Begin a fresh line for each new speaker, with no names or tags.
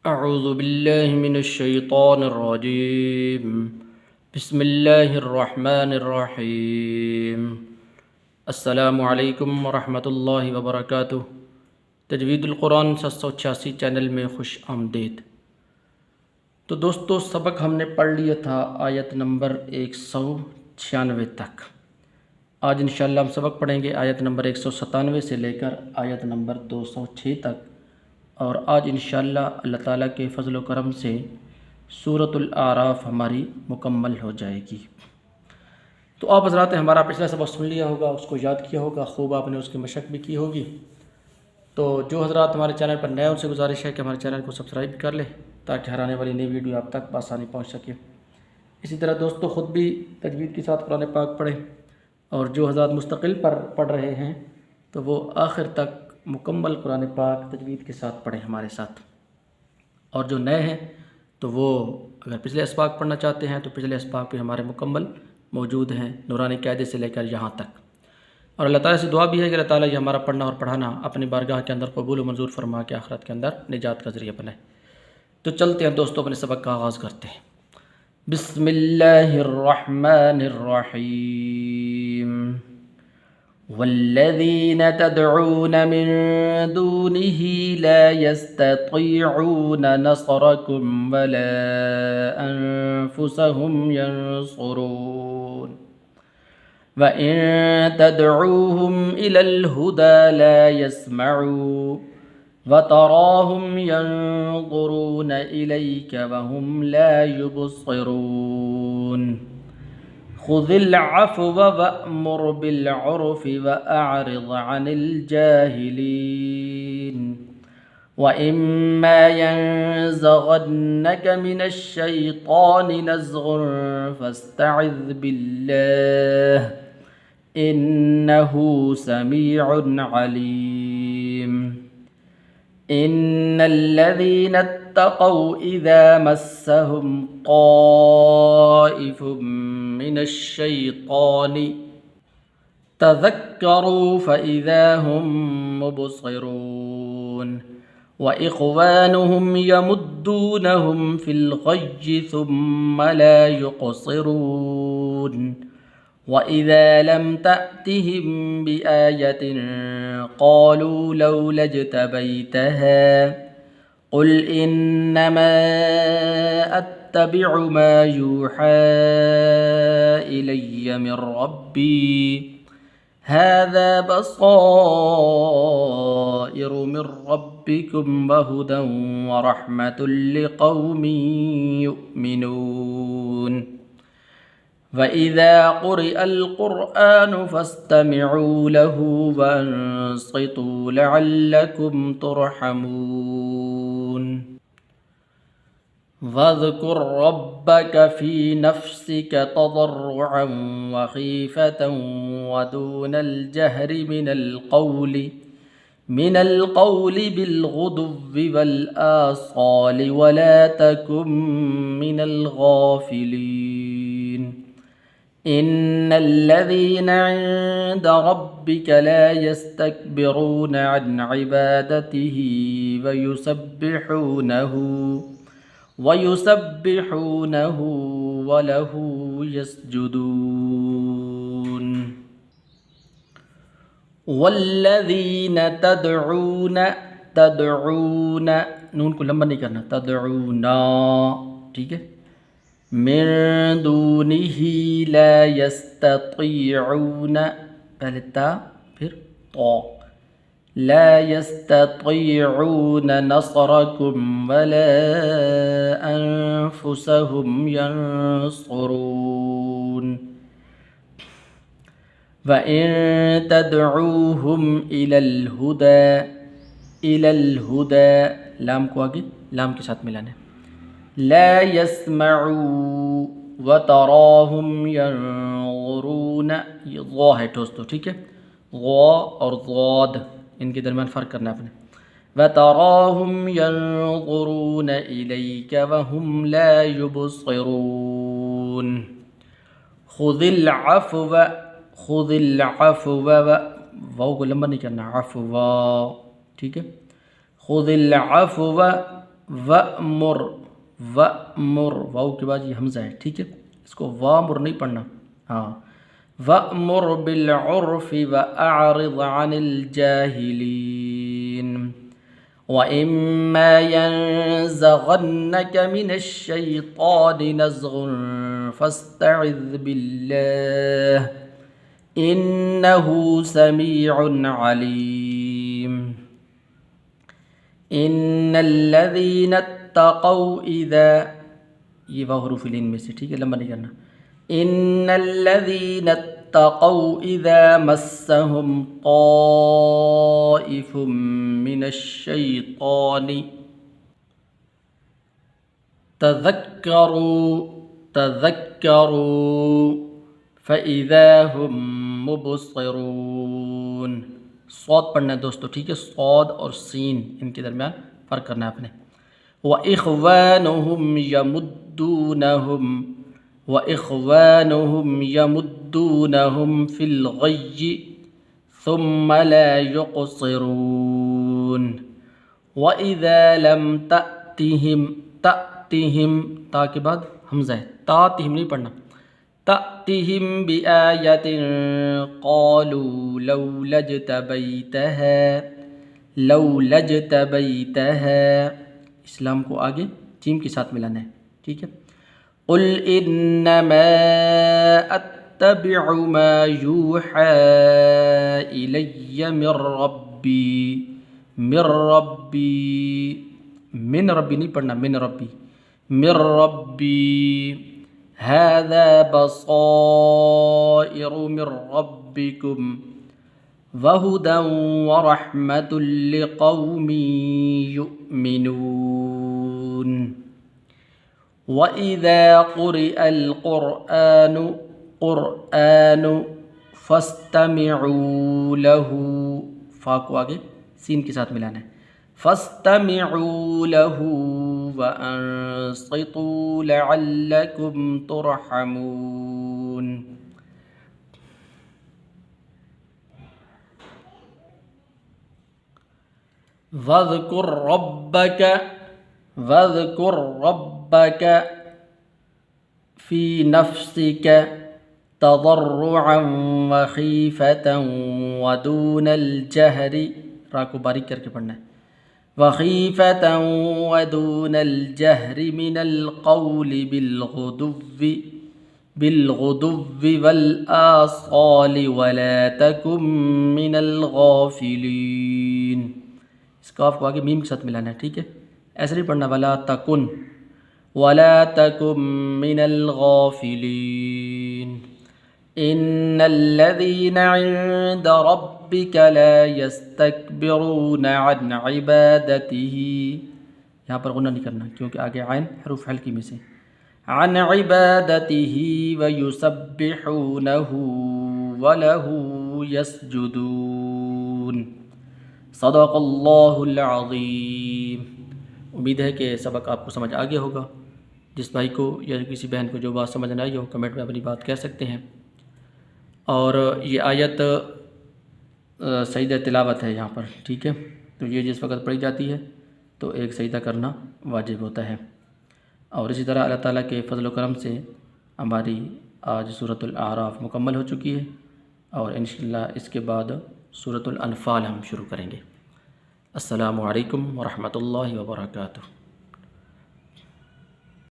اعوذ باللہ من الشیطان الرجیم بسم اللہ الرحمن الرحیم السلام علیکم ورحمۃ اللہ وبرکاتہ۔ تجوید القرآن 786 چینل میں خوش آمدید۔ تو دوستو، سبق ہم نے پڑھ لیا تھا آیت نمبر 196 تک۔ آج انشاءاللہ ہم سبق پڑھیں گے آیت نمبر 197 سے لے کر آیت نمبر 206 تک، اور آج انشاءاللہ اللہ تعالیٰ کے فضل و کرم سے سورۃ الاعراف ہماری مکمل ہو جائے گی۔ تو آپ حضرات نے ہمارا پچھلا سبق سن لیا ہوگا، اس کو یاد کیا ہوگا، خوب آپ نے اس کی مشق بھی کی ہوگی۔ تو جو حضرات ہمارے چینل پر نئے، ان سے گزارش ہے کہ ہمارے چینل کو سبسکرائب کر لیں تاکہ ہر آنے والی نئی ویڈیو آپ تک بآسانی پہنچ سکے۔ اسی طرح دوستو، خود بھی تجوید کے ساتھ قرآن پاک پڑھیں، اور جو حضرات مستقل پر پڑھ رہے ہیں تو وہ آخر تک مکمل قرآن پاک تجوید کے ساتھ پڑھیں ہمارے ساتھ، اور جو نئے ہیں تو وہ اگر پچھلے اسباق پڑھنا چاہتے ہیں تو پچھلے اسباق بھی ہمارے مکمل موجود ہیں، نورانی قاعدے سے لے کر یہاں تک۔ اور اللہ تعالیٰ سے دعا بھی ہے کہ اللہ تعالیٰ یہ ہمارا پڑھنا اور پڑھانا اپنی بارگاہ کے اندر قبول و منظور فرما کے آخرت کے اندر نجات کا ذریعہ بنائے۔ تو چلتے ہیں دوستو، اپنے سبق کا آغاز کرتے ہیں۔ بسم اللہ الرحمن الرحیم۔ والذین تدعون من دونه لا يستطيعون نصركم ولا أنفسهم ينصرون وإن تدعوهم إلى الهدى لا يسمعوا وتراهم ينظرون إليك وهم لا يبصرون خذ العفو وأمر بالعرف وأعرض عن الجاهلين وإما ينزغنك من الشيطان نزغ فاستعذ بالله إنه سميع عليم إن الذين اتقوا إذا مسهم طائف من الشيطان تذكروا فإذا هم مبصرون وإخوانهم يمدونهم في الغي ثم لا يقصرون وإذا لم تأتهم بآية قالوا لولا اجتبيتها قل إنما أتبع ما يوحى إلي من ربي هذا بصائر من ربكم وهدى ورحمة لقوم يؤمنون وإذا قرئ القرآن فاستمعوا له وأنصتوا لعلكم ترحمون واذكر ربك في نفسك تضرعا وخيفة ودون الجهر من القول بالغدو والآصال ولا تكن من الغافلين إن الذين عند ربك لا يستكبرون عن عبادته ويسبحونه وله يسجدون والذين تدعون نون کو لمبا نہیں کرنا، تدعونا، ٹھیک ہے، من دونه لا يستطيعون، پہلے تا پھر طا، لا يستطيعون نصركم ولا أنفسهم ينصرون وإن تدعوهم إلى الهدى لام کو آگے لام کے ساتھ ملانا ہے، لا يسمعوا وتراهم ينظرون، یہ ضا ہے دوستو، ٹھیک ہے، ضا اور ضاد ان کے درمیان فرق کرنا ہے اپنے، وتراهم ينظرون إليك وهم لا يبصرون خذ العفو واو کو لمبا نہیں کرنا، عفوا، ٹھیک ہے، خذ العفو وَأْمُرْ وَأْمُرْ واو کے بعد یہ حمزہ ہے، ٹھیک ہے، اس کو وَأْمُرْ نہیں پڑھنا، ہاں وَأْمُرْ بِالْعُرْفِ وَأَعْرِضْ عَنِ الْجَاهِلِينَ وَإِمَّا يَنزَغَنَّكَ مِنَ الشَّيْطَانِ نَزْغٌ فَاسْتَعِذْ بِاللَّهِ إِنَّهُ سَمِيعٌ عَلِيمٌ إِنَّ الَّذِينَ اتَّقَوْا إِذَا، یہ واو حروف لین میں سے، ٹھیک ہے، لمبا نہیں کرنا، إِنَّ الَّذِينَ اتَّقَوْا إِذَا مَسَّهُمْ طَائِفٌ مِّنَ الشَّيْطَانِ تَذَكَّرُوا فَإِذَا هُمْ مُبْصِرُونَ، صاد پڑھنا ہے دوستو، ٹھیک ہے، صاد اور سین ان کے درمیان فرق کرنا ہے آپ نے۔ وَإِخْوَانُهُمْ يَمُدُّونَهُمْ فِي الْغَيِّ ثُمَّ لَا يُقْصِرُونَ وَإِذَا لَمْ تَأْتِهِمْ تا کے بعد حمزہ ہے، تَأْتِهِمْ نہیں پڑھنا، تَأْتِهِمْ بِآيَةٍ قَالُوا لَوْلَا اجْتَبَيْتَهَا، اسلام کو آگے جیم کے ساتھ ملانا ہے، ٹھیک ہے۔ قُلْ إِنَّمَا أَتَّبِعُ مَا يُوحَى إِلَيَّ مِنْ ربی نہیں پڑھنا، من ربی هَذَا بَصَائِرُ مِنْ رَبِّكُمْ وَهُدًى وَرَحْمَةٌ لِقَوْمٍ يُؤْمِنُونَ وَإِذَا قُرِئَ الْقُرْآنُ فَاسْتَمِعُوا لَهُ، فا کو آگے سین کے ساتھ ملانا ہے، فَاسْتَمِعُوا لَهُ وَأَنصِتُوا لَعَلَّكُمْ تُرْحَمُونَ۔ وَاذْكُرْ رَبَّكَ فِي نَفْسِكَ تَضَرُّعًا وَخِيفَةً وَدُونَ الْجَهْرِ، را کو باریک کر کے پڑھنا ہے، وَخِيفَةً وَدُونَ الْجَهْرِ مِنَ الْقَوْلِ بِالْغُدُوِّ وَالْآصَالِ وَلَا تَكُن مِّنَ الْغَافِلِينَ، اس کاف کو آگے میم کے ساتھ ملانا ہے، ٹھیک ہے، ایسے نہیں پڑھنا، وَلَا تَكُن مِّنَ الْغَافِلِينَ إِنَّ الَّذِينَ عِندَ رَبِّكَ لَا يَسْتَكْبِرُونَ عَنْ عِبَادَتِهِ، یہاں پر غنہ نہیں کرنا کیونکہ آگے عین حروف حلقی میں سے، عَنْ عِبَادَتِهِ وَيُسَبِّحُونَهُ وَلَهُ يَسْجُدُونَ۔ صدق اللہ العظیم۔ امید ہے کہ سبق آپ کو سمجھ آ گیا ہوگا۔ جس بھائی کو یا کسی بہن کو جو بات سمجھ نہ آئی ہو کمنٹ میں اپنی بات کہہ سکتے ہیں۔ اور یہ آیت سجدہ تلاوت ہے یہاں پر، ٹھیک ہے، تو یہ جس وقت پڑھی جاتی ہے تو ایک سجدہ کرنا واجب ہوتا ہے۔ اور اسی طرح اللہ تعالیٰ کے فضل و کرم سے ہماری آج سورۃ الاعراف مکمل ہو چکی ہے، اور انشاءاللہ اس کے بعد سورۃ الانفال ہم شروع کریں گے۔ السلام علیکم ورحمۃ اللہ وبرکاتہ۔